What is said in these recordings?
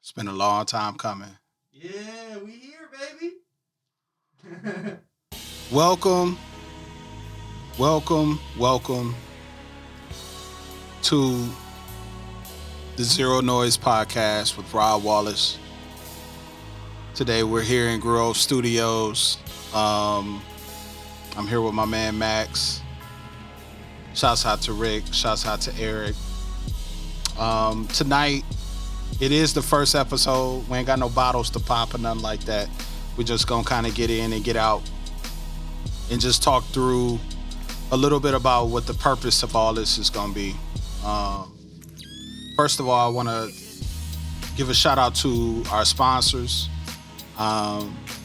It's been a long time coming. Yeah, we here, baby. Welcome to the Zero Noize Podcast with Rod Wallace. Today we're here in Grove Studios. I'm here with my man Max. Shouts out to Rick. Shouts out to Eric. Tonight, it is the first episode. We ain't got no bottles to pop or nothing like that. We're just gonna kind of get in and get out and just talk through a little bit about what the purpose of all this is gonna be. First of all, I want to give a shout out to our sponsors.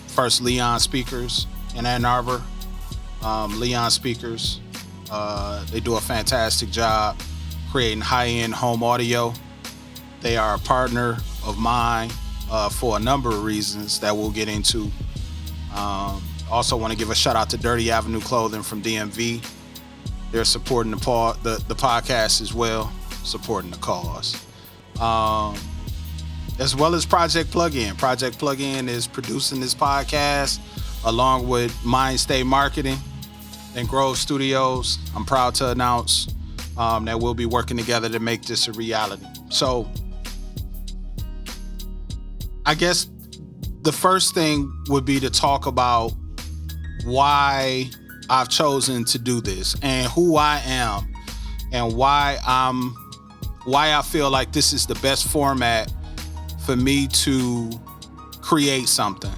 First, Leon Speakers in Ann Arbor. Leon Speakers, they do a fantastic job creating high-end home audio. They are a partner of mine for a number of reasons that we'll get into. Also want to give a shout out to Dirty Avenue Clothing from DMV. They're supporting the podcast as well, supporting the cause. As well as Project Plug-In. Project Plug-In is producing this podcast along with Mindstate Marketing and Grove Studios. I'm proud to announce that we'll be working together to make this a reality. So I guess the first thing would be to talk about why I've chosen to do this and who I am and why I feel like this is the best format for me to create something.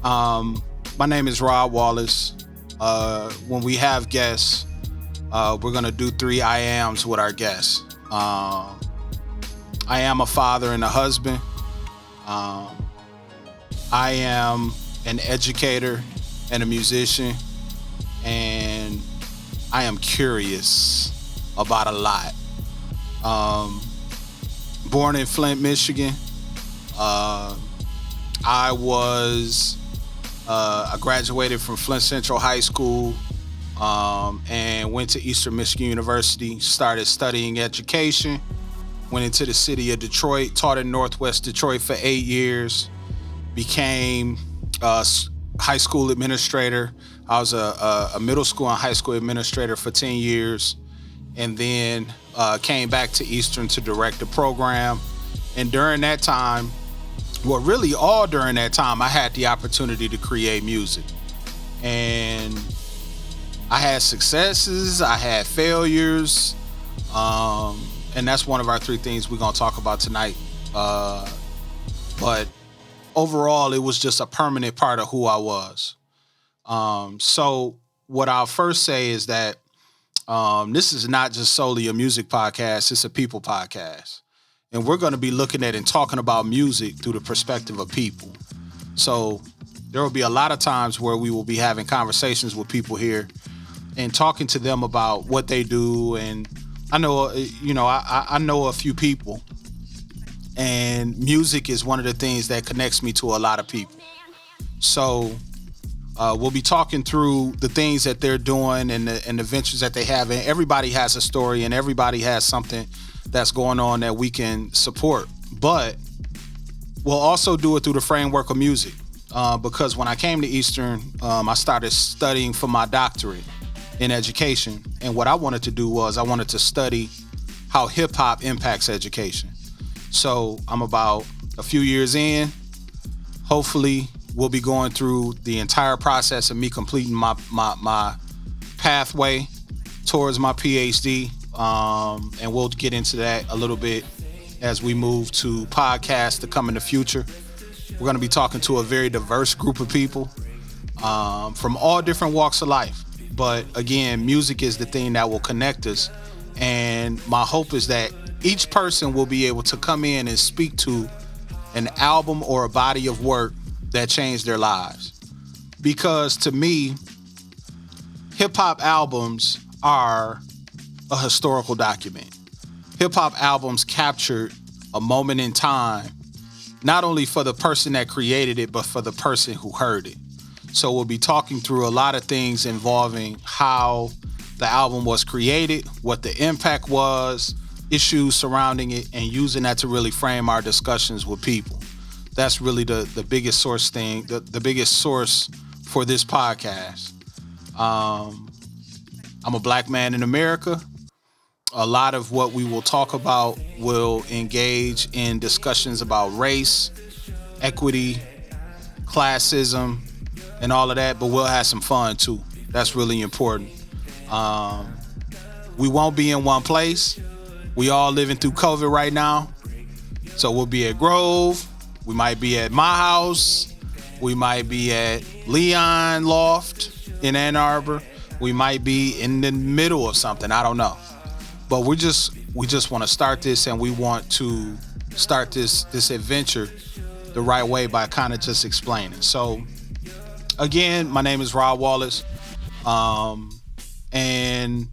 My name is Rod Wallace. When we have guests, we're gonna do 3 I ams with our guests. I am a father and a husband. I am an educator and a musician, and I am curious about a lot. Born in Flint, Michigan. I graduated from Flint Central High School and went to Eastern Michigan University, started studying education, went into the city of Detroit, taught in Northwest Detroit for 8 years, became a high school administrator. I was a middle school and high school administrator for 10 years, and then came back to Eastern to direct the program. And during that time, during that time, I had the opportunity to create music. And I had successes, I had failures, and that's one of our 3 things we're gonna talk about tonight. But overall, it was just a permanent part of who I was. So what I'll first say is that this is not just solely a music podcast, it's a people podcast. And we're going to be looking at and talking about music through the perspective of people. So there will be a lot of times where we will be having conversations with people here and talking to them about what they do. And I know, I know a few people, and music is one of the things that connects me to a lot of people. So we'll be talking through the things that they're doing and the ventures that they have. And everybody has a story and everybody has something that's going on that we can support. But we'll also do it through the framework of music. Because when I came to Eastern, I started studying for my doctorate in education. And what I wanted to do was I wanted to study how hip hop impacts education. So I'm about a few years in. Hopefully we'll be going through the entire process of me completing my pathway towards my PhD. And we'll get into that a little bit as we move to podcasts to come in the future. We're going to be talking to a very diverse group of people from all different walks of life. But again, music is the thing that will connect us. And my hope is that each person will be able to come in and speak to an album or a body of work that changed their lives. Because to me, hip-hop albums are a historical document. Hip-hop albums captured a moment in time, not only for the person that created it, but for the person who heard it. So we'll be talking through a lot of things involving how the album was created, what the impact was, issues surrounding it and using that to really frame our discussions with people. That's really the biggest source thing, the biggest source for this podcast. I'm a black man in America. A lot of what we will talk about will engage in discussions about race, equity, classism, and all of that, but we'll have some fun too. That's really important. We won't be in one place. We all living through COVID right now. So we'll be at Grove. We might be at my house. We might be at Leon Loft in Ann Arbor. We might be in the middle of something. I don't know. But we just want to start this, and we want to start this adventure the right way by kind of just explaining. So again, my name is Rod Wallace. And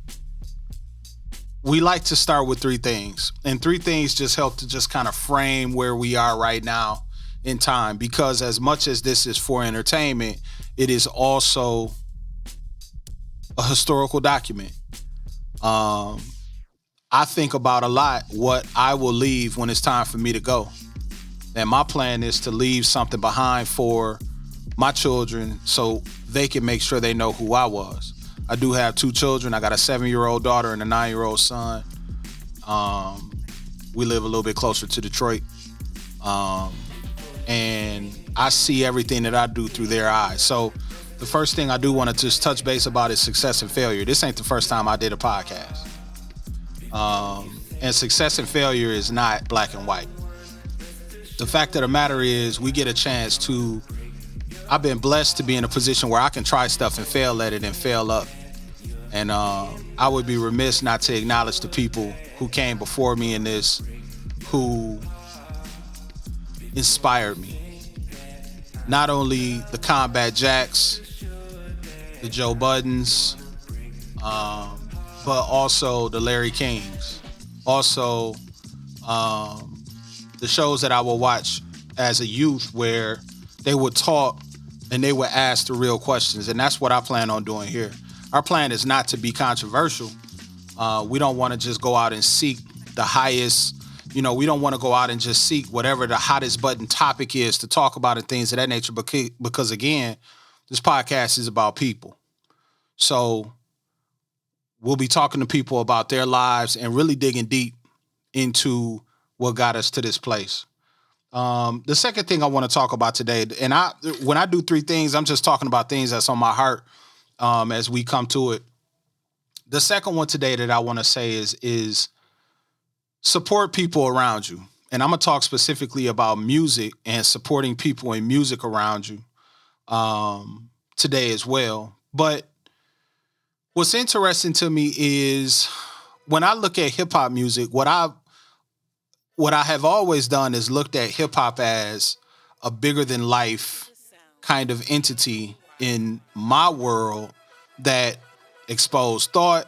we like to start with three things. And three things just help to just kind of frame where we are right now in time. Because as much as this is for entertainment, it is also a historical document. I think about a lot what I will leave when it's time for me to go. And my plan is to leave something behind for my children so they can make sure they know who I was. I do have two children. I got a 7-year-old daughter and a 9-year-old son. We live a little bit closer to Detroit. And I see everything that I do through their eyes. So the first thing I do want to just touch base about is success and failure. This ain't the first time I did a podcast. And success and failure is not black and white. The fact of the matter is we get a chance to, I've been blessed to be in a position where I can try stuff and fail at it and fail up. And I would be remiss not to acknowledge the people who came before me in this, who inspired me. Not only the Combat Jacks, the Joe Buddens, but also the Larry Kings. Also, the shows that I would watch as a youth where they would talk and they would ask the real questions. And that's what I plan on doing here. Our plan is not to be controversial. We don't want to just go out and seek the highest, we don't want to go out and just seek whatever the hottest button topic is to talk about and things of that nature. Because again, this podcast is about people. So we'll be talking to people about their lives and really digging deep into what got us to this place. The second thing I want to talk about today, and when I do three things, I'm just talking about things that's on my heart as we come to it. The second one today that I want to say is support people around you. And I'm going to talk specifically about music and supporting people in music around you today as well. But what's interesting to me is when I look at hip hop music, what I have always done is looked at hip hop as a bigger than life kind of entity in my world that exposed thought,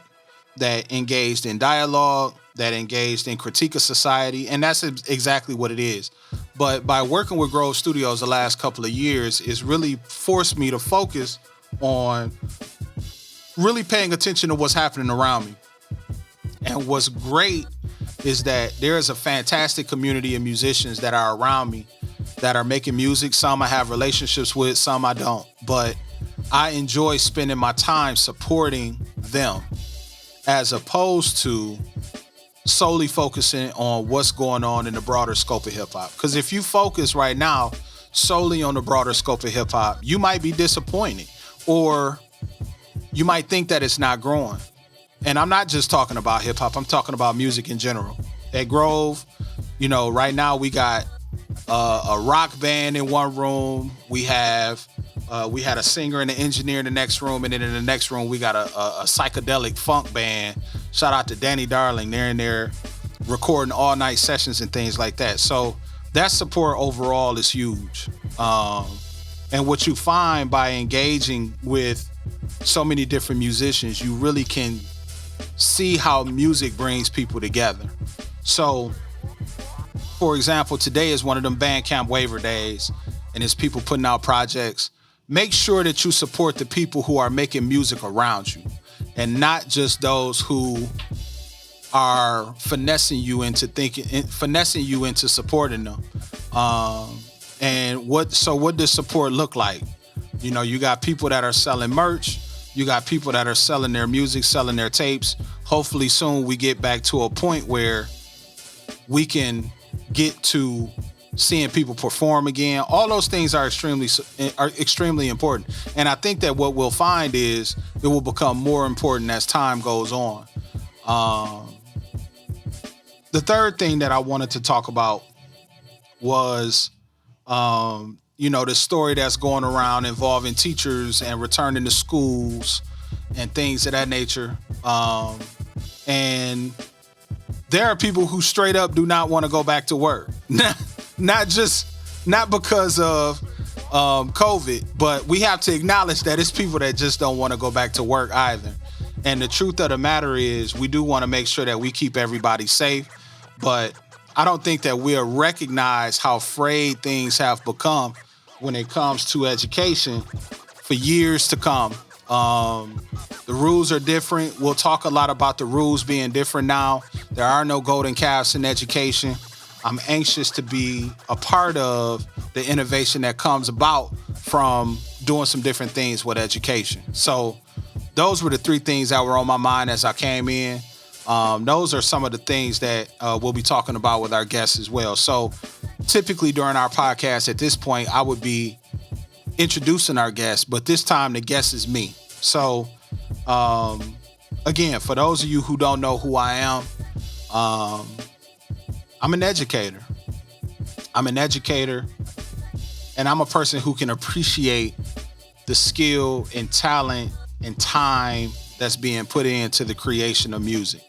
that engaged in dialogue, that engaged in critique of society. And that's exactly what it is. But by working with Grove Studios the last couple of years, it's really forced me to focus on really paying attention to what's happening around me. And what's great is that there is a fantastic community of musicians that are around me that are making music. Some I have relationships with, some I don't. But I enjoy spending my time supporting them as opposed to solely focusing on what's going on in the broader scope of hip hop. Because if you focus right now solely on the broader scope of hip hop, you might be disappointed or you might think that it's not growing. And I'm not just talking about hip hop, I'm talking about music in general. At Grove, right now we got a rock band in one room. We had a singer and an engineer in the next room. And then in the next room, we got a psychedelic funk band. Shout out to Danny Darling. They're in there recording all night sessions and things like that. So that support overall is huge. And what you find by engaging with so many different musicians, you really can see how music brings people together. So, for example, today is one of them Bandcamp waiver days, and it's people putting out projects. Make sure that you support the people who are making music around you, and not just those who are finessing you into supporting them. And what does support look like? You know, you got people that are selling merch. You got people that are selling their music, selling their tapes. Hopefully soon we get back to a point where we can get to seeing people perform again. All those things are extremely important. And I think that what we'll find is it will become more important as time goes on. The third thing that I wanted to talk about was, the story that's going around involving teachers and returning to schools and things of that nature. And there are people who straight up do not want to go back to work. Not because of COVID, but we have to acknowledge that it's people that just don't want to go back to work either. And the truth of the matter is we do want to make sure that we keep everybody safe, but I don't think that we'll recognize how frayed things have become when it comes to education for years to come. The rules are different. We'll talk a lot about the rules being different now. There are no golden calves in education. I'm anxious to be a part of the innovation that comes about from doing some different things with education. So those were the three things that were on my mind as I came in. Those are some of the things that we'll be talking about with our guests as well. So typically during our podcast at this point, I would be introducing our guests, but this time the guest is me. So again, for those of you who don't know who I am, I'm an educator. And I'm a person who can appreciate the skill and talent and time that's being put into the creation of music.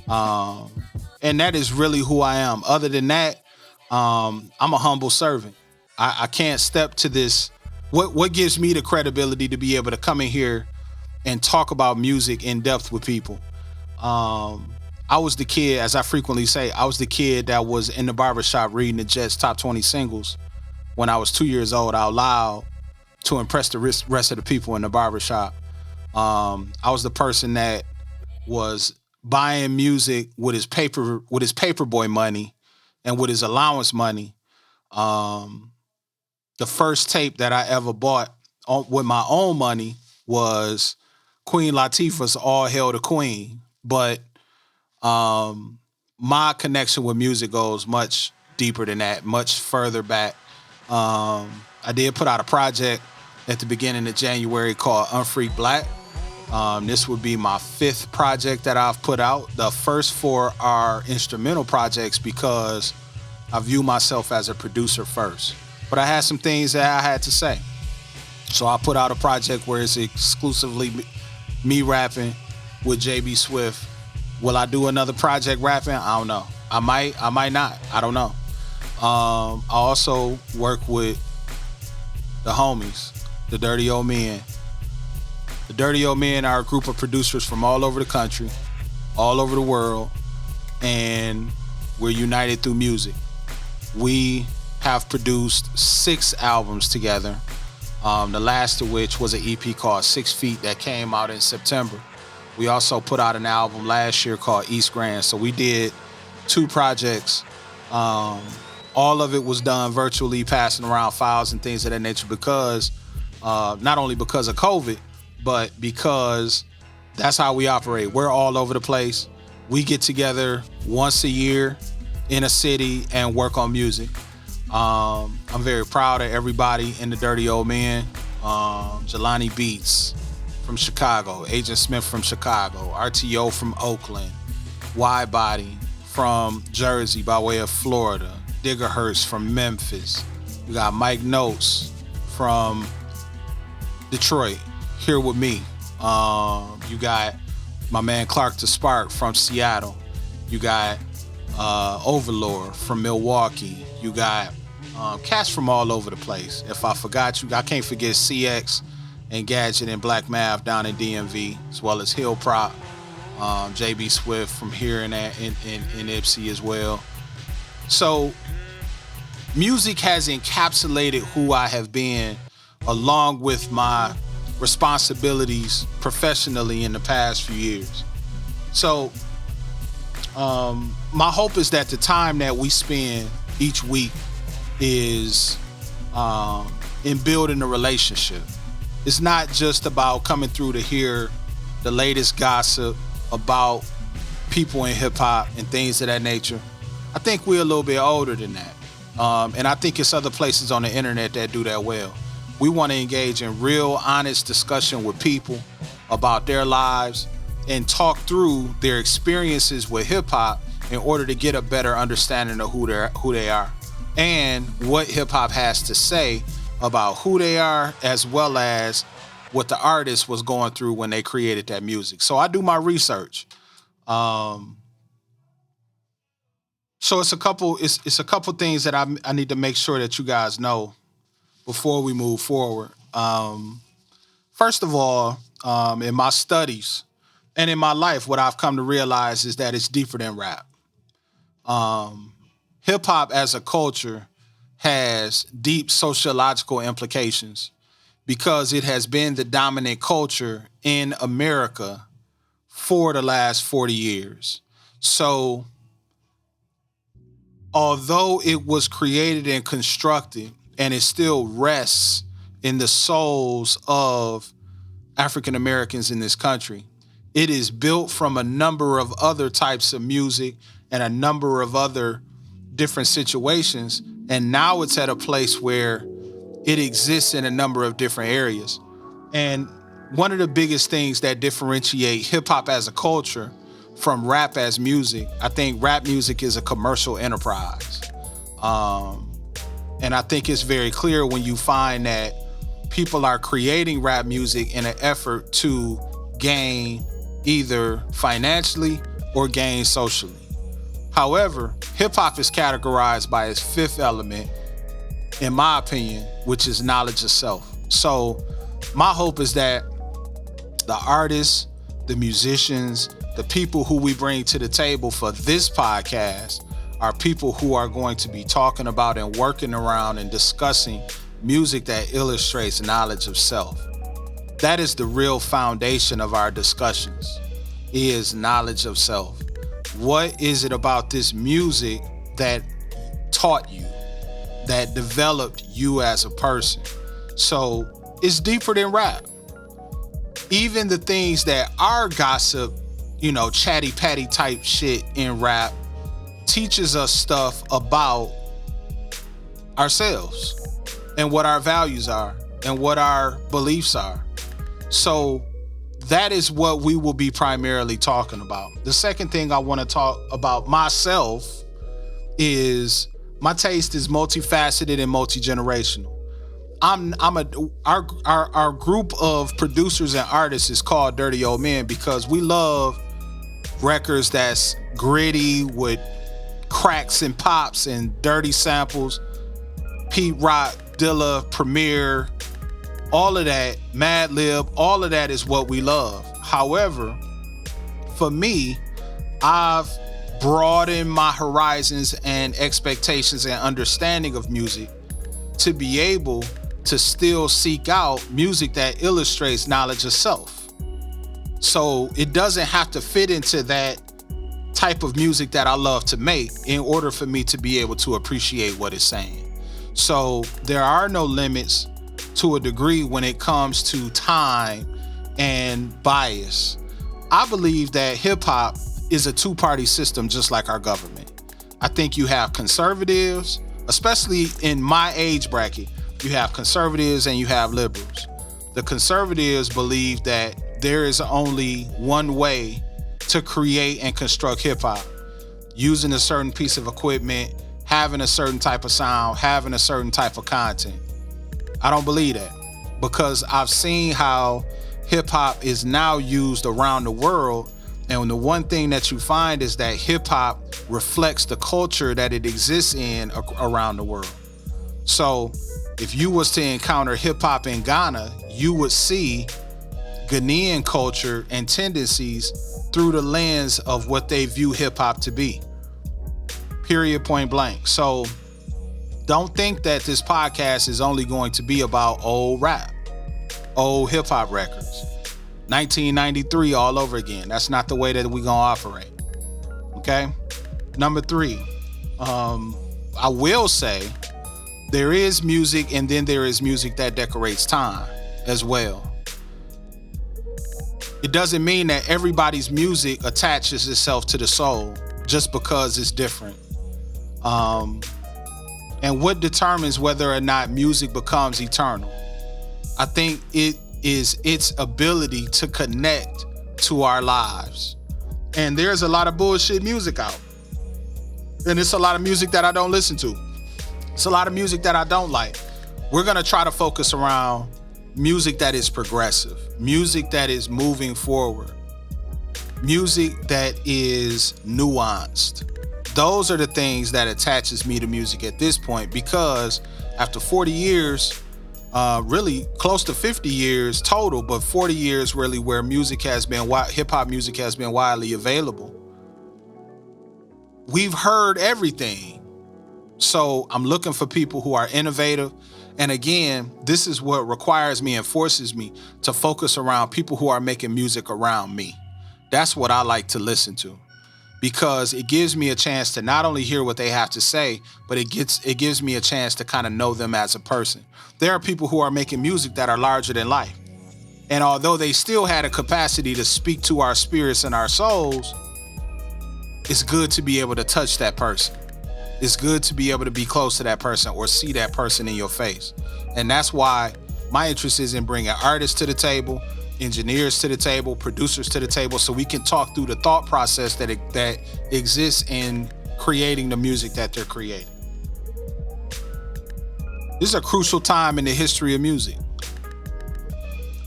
And that is really who I am. Other than that, I'm a humble servant. I can't step to this. What gives me the credibility to be able to come in here and talk about music in depth with people? I was the kid, as I frequently say, I was the kid that was in the barbershop reading the Jets top 20 singles when I was 2 years old out loud to impress the rest of the people in the barbershop. I was the person that was buying music with his paperboy money and with his allowance money. The first tape that I ever bought with my own money was Queen Latifah's All Hail the Queen. But my connection with music goes much deeper than that, much further back. I did put out a project at the beginning of January called Unfreak Black. This would be my 5th project that I've put out. The first 4 are instrumental projects because I view myself as a producer first. But I had some things that I had to say. So I put out a project where it's exclusively me rapping with JB Swift. Will I do another project rapping? I don't know. I might not. I don't know. I also work with the homies, the Dirty Old Men. The Dirty Old Men are a group of producers from all over the country, all over the world, and we're united through music. We have produced 6 albums together, the last of which was an EP called 6 Feet that came out in September. We also put out an album last year called East Grand. So we did 2 projects. All of it was done virtually, passing around files and things of that nature because, not only because of COVID, but because that's how we operate. We're all over the place. We get together once a year in a city and work on music. I'm very proud of everybody in the Dirty Old Men. Jelani Beats from Chicago, Agent Smith from Chicago, RTO from Oakland, Wide Body from Jersey by way of Florida, Diggerhurst from Memphis. We got Mike Notes from Detroit, here with me. You got my man Clark the Spark from Seattle. You got Overlord from Milwaukee. You got cats from all over the place. If I forgot you, I can't forget CX and Gadget and Black Mav down in DMV, as well as Hill Prop, JB Swift from here in Ipsy as well. So music has encapsulated who I have been, along with my responsibilities professionally in the past few years. So My hope is that the time that we spend each week is in building a relationship. It's not just about coming through to hear the latest gossip about people in hip hop and things of that nature. I think we're a little bit older than that. And I think it's other places on the internet that do that well. We want to engage in real, honest discussion with people about their lives and talk through their experiences with hip hop in order to get a better understanding of who they are and what hip hop has to say about who they are, as well as what the artist was going through when they created that music. So I do my research. So it's a couple things that I need to make sure that you guys know before we move forward. First of all, in my studies and in my life, what I've come to realize is that it's deeper than rap. Hip hop as a culture has deep sociological implications because it has been the dominant culture in America for the last 40 years. So although it was created and constructed and it still rests in the souls of African Americans in this country, it is built from a number of other types of music and a number of other different situations. And now it's at a place where it exists in a number of different areas. And one of the biggest things that differentiate hip hop as a culture from rap as music, I think rap music is a commercial enterprise. And I think it's very clear when you find that people are creating rap music in an effort to gain either financially or gain socially. However, hip hop is categorized by its fifth element, in my opinion, which is knowledge of self. So my hope is that the artists, the musicians, the people who we bring to the table for this podcast are people who are going to be talking about and working around and discussing music that illustrates knowledge of self. That is the real foundation of our discussions, is knowledge of self. What is it about this music that taught you, that developed you as a person? So it's deeper than rap. Even the things that are gossip, chatty patty type shit in rap teaches us stuff about ourselves and what our values are and what our beliefs are. So that is what we will be primarily talking about. The second thing I want to talk about myself is my taste is multifaceted and multi-generational. Our group of producers and artists is called Dirty Old Men because we love records that's gritty with cracks and pops and dirty samples. Pete Rock, Dilla, Premier, all of that, Madlib, all of that is what we love. However, for me, I've broadened my horizons and expectations and understanding of music to be able to still seek out music that illustrates knowledge of self. So it doesn't have to fit into that type of music that I love to make in order for me to be able to appreciate what it's saying. So there are no limits to a degree when it comes to time and bias. I believe that hip hop is a two-party system just like our government. I think you have conservatives, especially in my age bracket, you have conservatives and you have liberals. The conservatives believe that there is only one way to create and construct hip hop, using a certain piece of equipment, having a certain type of sound, having a certain type of content. I don't believe that because I've seen how hip hop is now used around the world. And the one thing that you find is that hip hop reflects the culture that it exists in around the world. So if you was to encounter hip hop in Ghana, you would see Ghanaian culture and tendencies through the lens of what they view hip hop to be. Period, point blank. So don't think that this podcast is only going to be about old rap, old hip hop records, 1993 all over again. That's not the way that we're going to operate. Okay. Number 3, I will say there is music, and then there is music that decorates time as well. It doesn't mean that everybody's music attaches itself to the soul just because it's different. And what determines whether or not music becomes eternal? I think it is its ability to connect to our lives. And there's a lot of bullshit music out. And it's a lot of music that I don't listen to. It's a lot of music that I don't like. We're going to try to focus around music that is progressive, music that is moving forward, music that is nuanced. Those are the things that attaches me to music at this point, because after 40 years, really close to 50 years total, but 40 years really where hip hop music has been widely available, we've heard everything. So I'm looking for people who are innovative. And again, this is what requires me and forces me to focus around people who are making music around me. That's what I like to listen to, because it gives me a chance to not only hear what they have to say, but it gives me a chance to kind of know them as a person. There are people who are making music that are larger than life. And although they still had a capacity to speak to our spirits and our souls, it's good to be able to touch that person. It's good to be able to be close to that person or see that person in your face. And that's why my interest is in bringing artists to the table, engineers to the table, producers to the table, so we can talk through the thought process that exists in creating the music that they're creating. This is a crucial time in the history of music,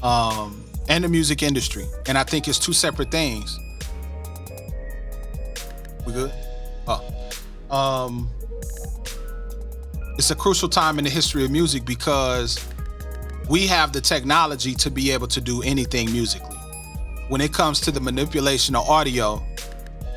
and the music industry. And I think it's two separate things. We good? It's a crucial time in the history of music because we have the technology to be able to do anything musically. When it comes to the manipulation of audio,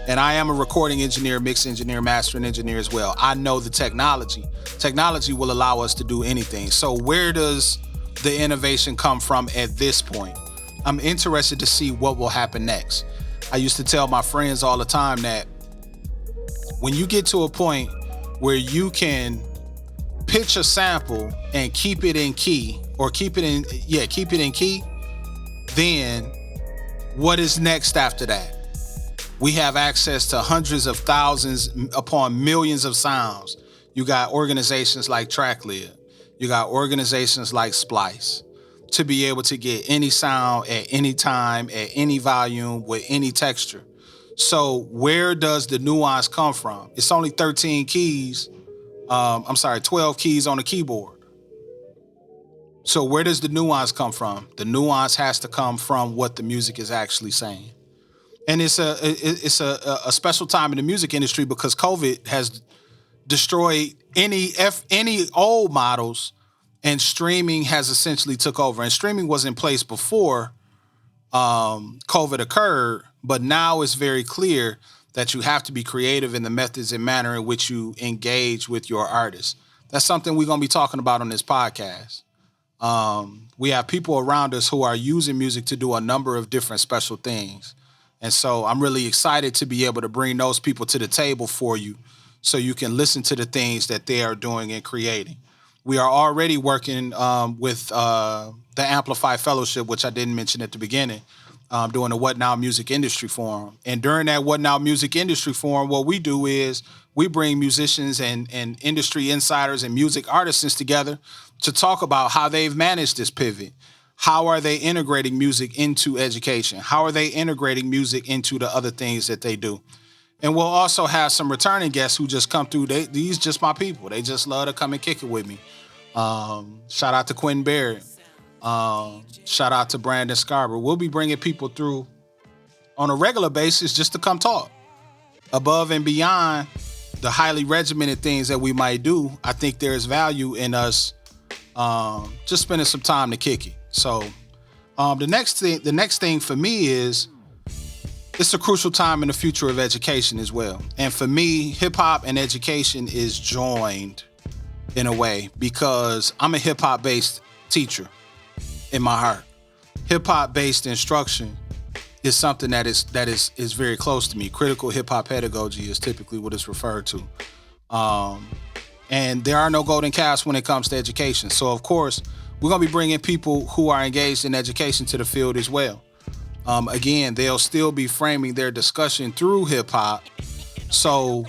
and I am a recording engineer, mix engineer, mastering engineer as well, I know the technology. Technology will allow us to do anything. So where does the innovation come from at this point? I'm interested to see what will happen next. I used to tell my friends all the time that when you get to a point where you can pitch a sample and keep it in key, then what is next after that? We have access to hundreds of thousands upon millions of sounds. You got organizations like TrackLib. You got organizations like Splice to be able to get any sound at any time, at any volume, with any texture. So where does the nuance come from? It's only 12 keys on the keyboard. So where does the nuance come from? The nuance has to come from what the music is actually saying. And it's a special time in the music industry because COVID has destroyed any old models, and streaming has essentially took over. And streaming was in place before COVID occurred, but now it's very clear that you have to be creative in the methods and manner in which you engage with your artists. That's something we're going to be talking about on this podcast. We have people around us who are using music to do a number of different special things. And so I'm really excited to be able to bring those people to the table for you so you can listen to the things that they are doing and creating. We are already working with the Amplify Fellowship, which I didn't mention at the beginning, doing the What Now Music Industry Forum. And during that What Now Music Industry Forum, what we do is we bring musicians and industry insiders and music artists together to talk about how they've managed this pivot. How are they integrating music into education? How are they integrating music into the other things that they do? And we'll also have some returning guests who just come through. These just my people. They just love to come and kick it with me. Shout out to Quentin Barrett. Shout out to Brandon Scarborough. We'll be bringing people through on a regular basis just to come talk. Above and beyond the highly regimented things that we might do, I think there's value in us just spending some time to kick it. So the next thing for me is it's a crucial time in the future of education as well. And for me, hip hop and education is joined in a way because I'm a hip hop based teacher in my heart. Hip hop based instruction is something that is very close to me. Critical hip hop pedagogy is typically what it's referred to. Um, and there are no golden calves when it comes to education. So of course, we're gonna be bringing people who are engaged in education to the field as well. Again, they'll still be framing their discussion through hip hop. So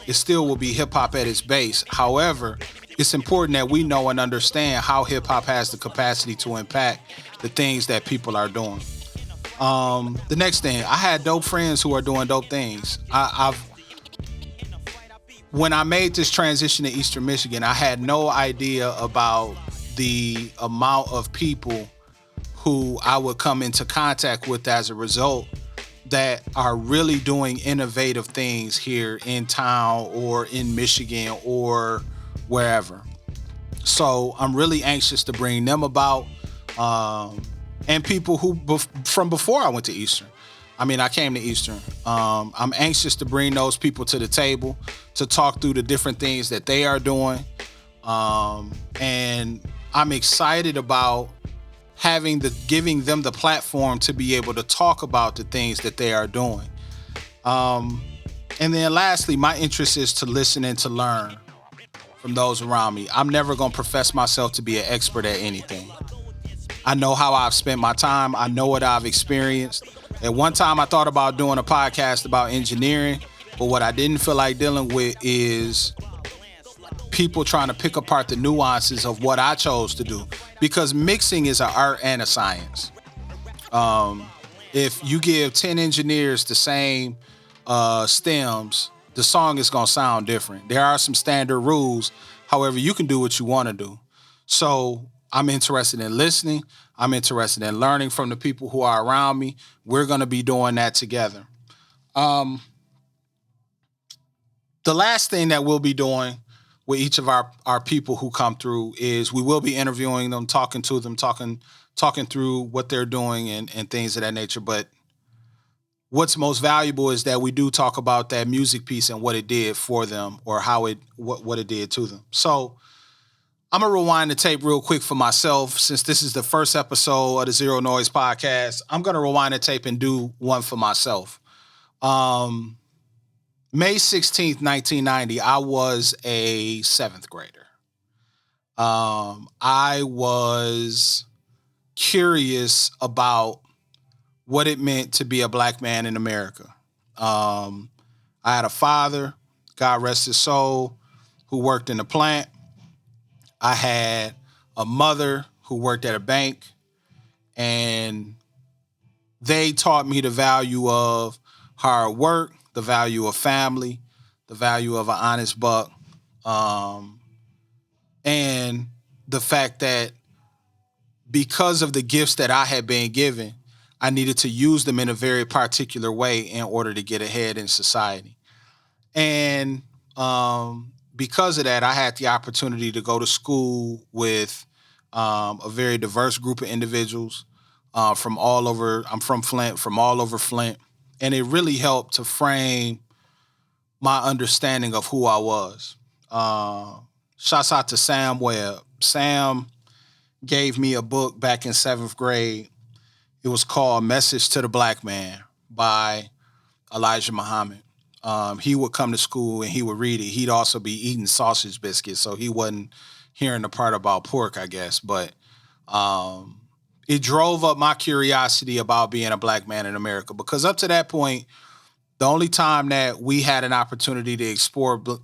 it still will be hip hop at its base. However, it's important that we know and understand how hip hop has the capacity to impact the things that people are doing. The next thing, I had dope friends who are doing dope things. When I made this transition to Eastern Michigan, I had no idea about the amount of people who I would come into contact with as a result that are really doing innovative things here in town or in Michigan or wherever. So I'm really anxious to bring them about, and people who from before I went to Eastern. I mean, I came to Eastern. I'm anxious to bring those people to the table to talk through the different things that they are doing. And I'm excited about giving them the platform to be able to talk about the things that they are doing. And then lastly, my interest is to listen and to learn from those around me. I'm never going to profess myself to be an expert at anything. I know how I've spent my time. I know what I've experienced. At one time, I thought about doing a podcast about engineering, but what I didn't feel like dealing with is people trying to pick apart the nuances of what I chose to do, because mixing is an art and a science. If you give 10 engineers the same stems, the song is going to sound different. There are some standard rules. However, you can do what you want to do. So I'm interested in listening. I'm interested in learning from the people who are around me. We're going to be doing that together. The last thing that we'll be doing with each of our people who come through is we will be interviewing them, talking to them, talking through what they're doing and things of that nature. But what's most valuable is that we do talk about that music piece and what it did for them, or what it did to them. So I'm going to rewind the tape real quick for myself. Since this is the first episode of the Zero Noize Podcast, I'm going to rewind the tape and do one for myself. May 16th, 1990, I was a seventh grader. I was curious about what it meant to be a black man in America. I had a father, God rest his soul, who worked in the plant. I had a mother who worked at a bank, and they taught me the value of hard work, the value of family, the value of an honest buck, and the fact that because of the gifts that I had been given, I needed to use them in a very particular way in order to get ahead in society. And because of that, I had the opportunity to go to school with a very diverse group of individuals from all over. I'm from Flint, from all over Flint. And it really helped to frame my understanding of who I was. Shouts out to Sam Webb. Sam gave me a book back in seventh grade. It was called Message to the Black Man by Elijah Muhammad. He would come to school and he would read it. He'd also be eating sausage biscuits, so he wasn't hearing the part about pork, I guess. But it drove up my curiosity about being a black man in America, because up to that point, the only time that we had an opportunity to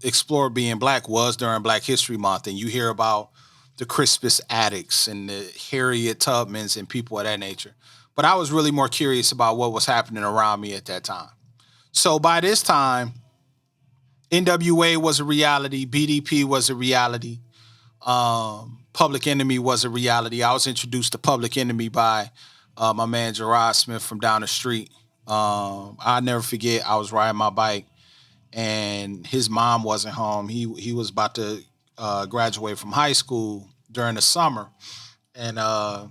explore being black was during Black History Month. And you hear about the Crispus Attucks and the Harriet Tubmans and people of that nature. But I was really more curious about what was happening around me at that time. So by this time, NWA was a reality. BDP was a reality. Public Enemy was a reality. I was introduced to Public Enemy by my man Gerard Smith from down the street. I'll never forget, I was riding my bike and his mom wasn't home. He was about to graduate from high school during the summer. And I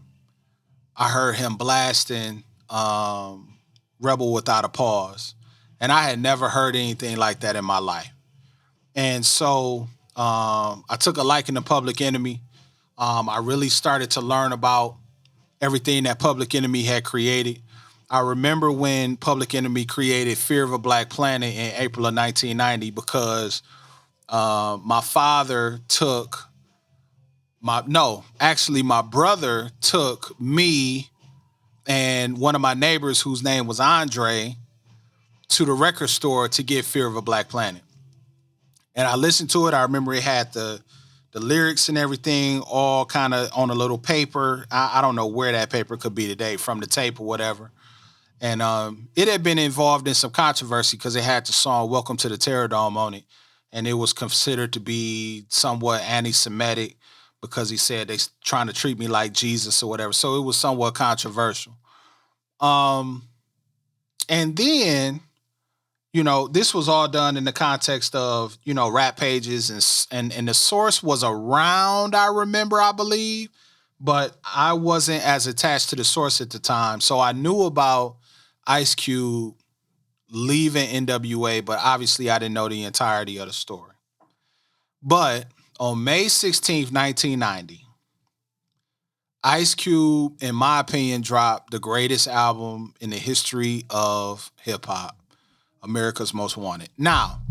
heard him blasting Rebel Without a Pause. And I had never heard anything like that in my life. And so I took a liking to Public Enemy. I really started to learn about everything that Public Enemy had created. I remember when Public Enemy created Fear of a Black Planet in April of 1990 because my father took my brother took me and one of my neighbors whose name was Andre to the record store to get Fear of a Black Planet. And I listened to it. I remember it had the lyrics and everything all kind of on a little paper. I don't know where that paper could be today, from the tape or whatever. And it had been involved in some controversy because it had the song Welcome to the Terror Dome on it. And it was considered to be somewhat anti-Semitic because he said they trying to treat me like Jesus or whatever. So it was somewhat controversial. And then, this was all done in the context of, rap pages and the source was around, I believe, but I wasn't as attached to the source at the time. So I knew about Ice Cube leaving NWA, but obviously I didn't know the entirety of the story. But on May 16th, 1990, Ice Cube, in my opinion, dropped the greatest album in the history of hip-hop, America's Most Wanted. Now,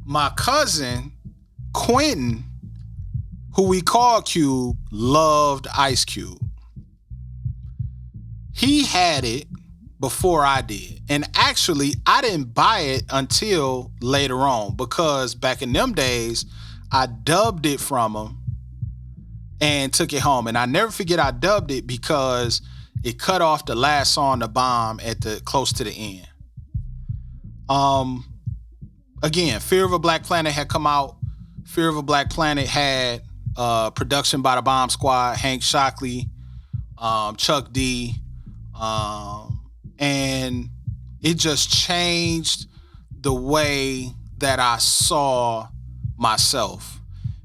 my cousin, Quentin, who we call Cube, loved Ice Cube. He had it before I did. And actually, I didn't buy it until later on because back in them days, I dubbed it from him and took it home. And I never forget I dubbed it because it cut off the last song, The Bomb, at the close to the end. Again, Fear of a Black Planet had come out. Fear of a Black Planet had production by the Bomb Squad, Hank Shockley, Chuck D, and it just changed the way that I saw myself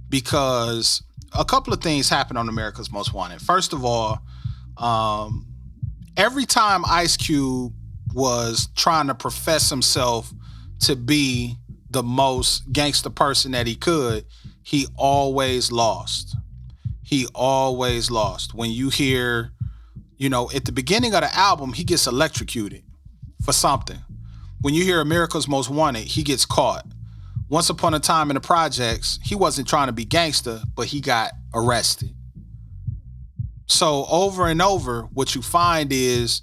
because a couple of things happened on America's Most Wanted. First of all, every time Ice Cube was trying to profess himself to be the most gangster person that he could, he always lost. He always lost. When you hear, at the beginning of the album, he gets electrocuted for something. When you hear America's Most Wanted, he gets caught. Once upon a time in the projects, he wasn't trying to be gangster, but he got arrested. So over and over, what you find is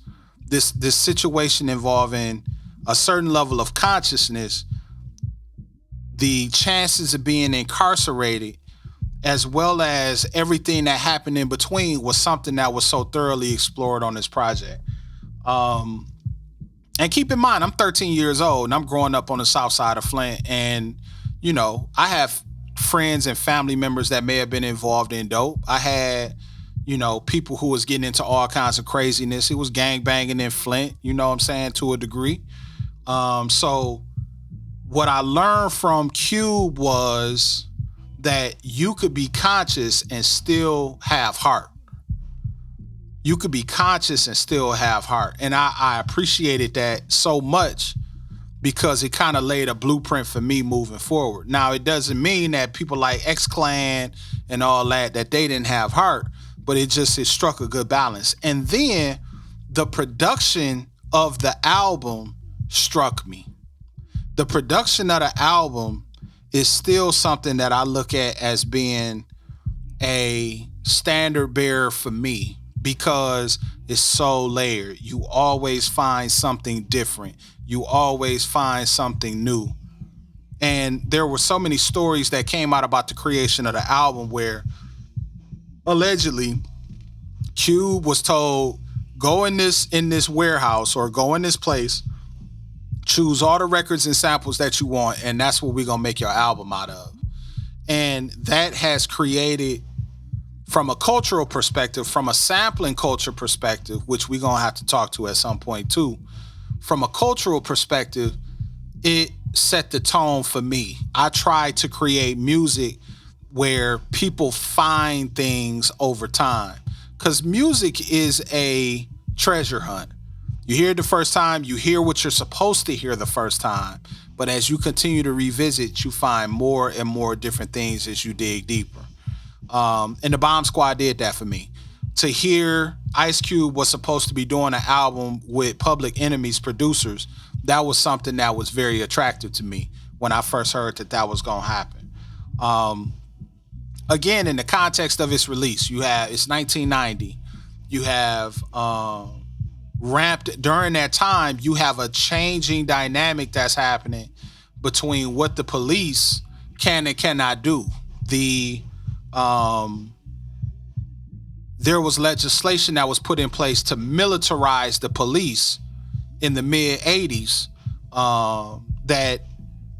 this situation involving a certain level of consciousness, the chances of being incarcerated, as well as everything that happened in between, was something that was so thoroughly explored on this project. And keep in mind, I'm 13 years old and I'm growing up on the south side of Flint. And, I have friends and family members that may have been involved in dope. I had, people who was getting into all kinds of craziness. It was gang banging in Flint, to a degree. So what I learned from Cube was that you could be conscious and still have heart. You could be conscious and still have heart. And I appreciated that so much because it kind of laid a blueprint for me moving forward. Now, it doesn't mean that people like X-Clan and all that they didn't have heart, but it struck a good balance. And then the production of the album struck me. The production of the album is still something that I look at as being a standard bearer for me because it's so layered. You always find something different. You always find something new. And there were so many stories that came out about the creation of the album where allegedly Cube was told, go in this warehouse or go in this place, choose all the records and samples that you want, and that's what we're going to make your album out of. And that has created, from a cultural perspective, from a sampling culture perspective, which we're going to have to talk to at some point too, from a cultural perspective, it set the tone for me. I tried to create music where people find things over time, because music is a treasure hunt. You hear it the first time, you hear what you're supposed to hear the first time, but as you continue to revisit, you find more and more different things as you dig deeper. And the Bomb Squad did that for me. to hear Ice Cube was supposed to be doing an album with Public Enemy's producers, that was something that was very attractive to me when I first heard that was going to happen. Again, in the context of its release, it's 1990. You have ramped during that time. You have a changing dynamic that's happening between what the police can and cannot do. There was legislation that was put in place to militarize the police in the mid 80s. That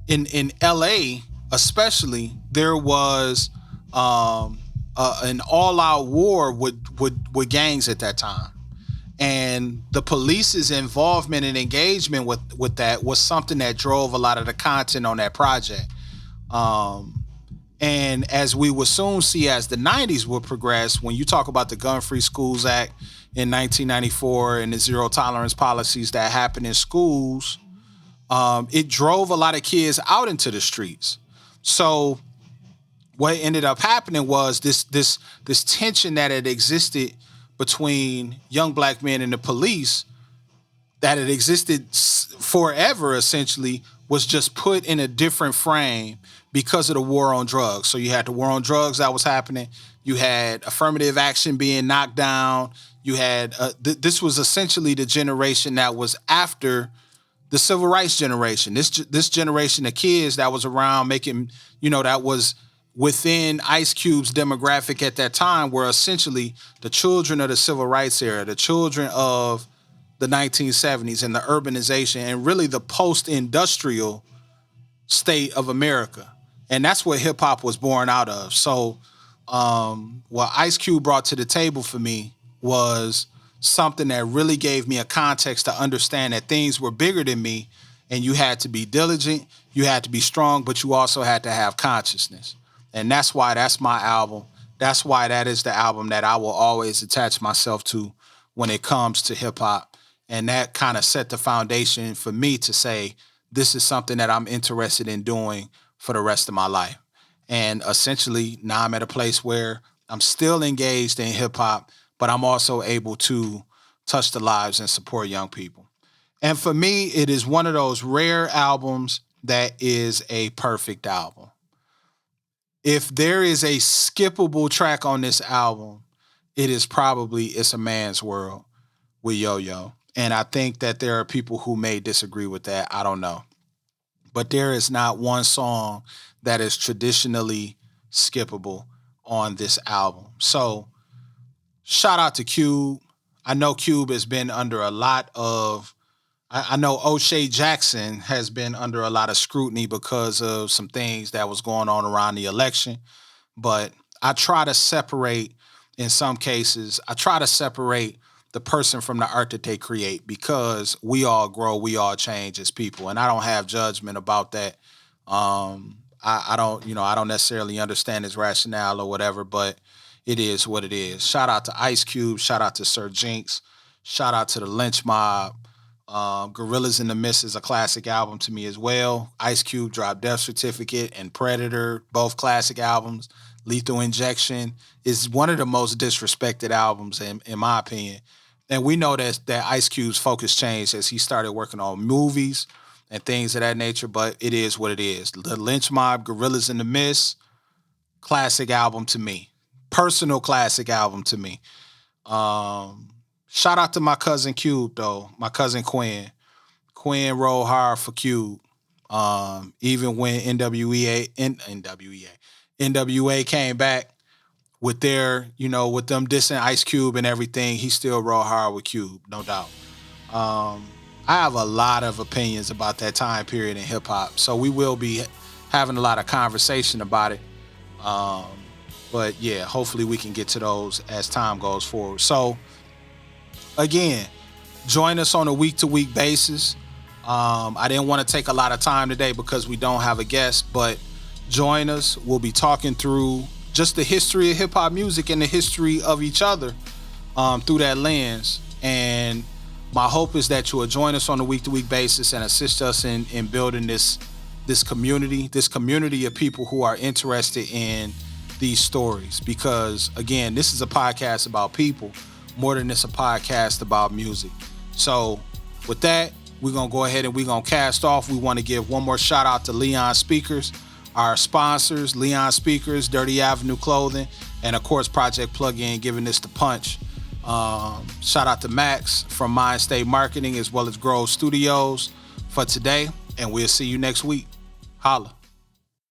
in LA, especially, there was an all-out war with gangs at that time, and the police's involvement and engagement with that was something that drove a lot of the content on that project. And as we would soon see as the 90s would progress, when you talk about the Gun-Free Schools Act in 1994 and the zero tolerance policies that happened in schools, it drove a lot of kids out into the streets. So what ended up happening was this tension that had existed between young black men and the police, that had existed forever, essentially, was just put in a different frame because of the war on drugs. So you had the war on drugs that was happening. You had affirmative action being knocked down. You had this was essentially the generation that was after the civil rights generation. This generation of kids that was around making, that was within Ice Cube's demographic at that time, were essentially the children of the civil rights era, the children of the 1970s and the urbanization and really the post-industrial state of America. And that's what hip hop was born out of. So what Ice Cube brought to the table for me was something that really gave me a context to understand that things were bigger than me, and you had to be diligent, you had to be strong, but you also had to have consciousness. And that's why that's my album. That's why that is the album that I will always attach myself to when it comes to hip hop. And that kind of set the foundation for me to say, this is something that I'm interested in doing for the rest of my life. And essentially, now I'm at a place where I'm still engaged in hip hop, but I'm also able to touch the lives and support young people. And for me, it is one of those rare albums that is a perfect album. If there is a skippable track on this album, it is probably It's a Man's World with Yo-Yo. And I think that there are people who may disagree with that. I don't know. But there is not one song that is traditionally skippable on this album. So shout out to Cube. I know Cube has been under a lot of, I know O'Shea Jackson has been under a lot of scrutiny because of some things that was going on around the election. But I try to separate, in some cases, the person from the art that they create, because we all grow, we all change as people. And I don't have judgment about that. I don't necessarily understand his rationale or whatever, but it is what it is. Shout out to Ice Cube. Shout out to Sir Jinx. Shout out to the Lynch Mob. Gorillas in the Mist is a classic album to me as well. Ice Cube dropped Death Certificate and Predator, both classic albums. Lethal Injection is one of the most disrespected albums in my opinion. And we know that Ice Cube's focus changed as he started working on movies and things of that nature, but it is what it is. The Lynch Mob, Gorillas in the Mist, classic album to me. Personal classic album to me. Shout out to my cousin Cube, though. My cousin Quinn. Quinn rolled hard for Cube. Even when NWA came back with their, with them dissing Ice Cube and everything, he still rolled hard with Cube, no doubt. I have a lot of opinions about that time period in hip hop, so we will be having a lot of conversation about it. But yeah, hopefully we can get to those as time goes forward. So again, join us on a week-to-week basis. I didn't want to take a lot of time today because we don't have a guest, but join us. We'll be talking through just the history of hip-hop music and the history of each other through that lens. And my hope is that you will join us on a week-to-week basis and assist us in building this community of people who are interested in these stories, because again, this is a podcast about people more than it's a podcast about music. So with that, we're going to go ahead and we're going to cast off. We want to give one more shout out to Leon Speakers, our sponsors, Leon Speakers, Dirty Avenue Clothing, and of course Project Plug-In giving this the punch. Shout out to Max from Mindstate Marketing as well as Grove Studios for today, and we'll see you next week. Holla.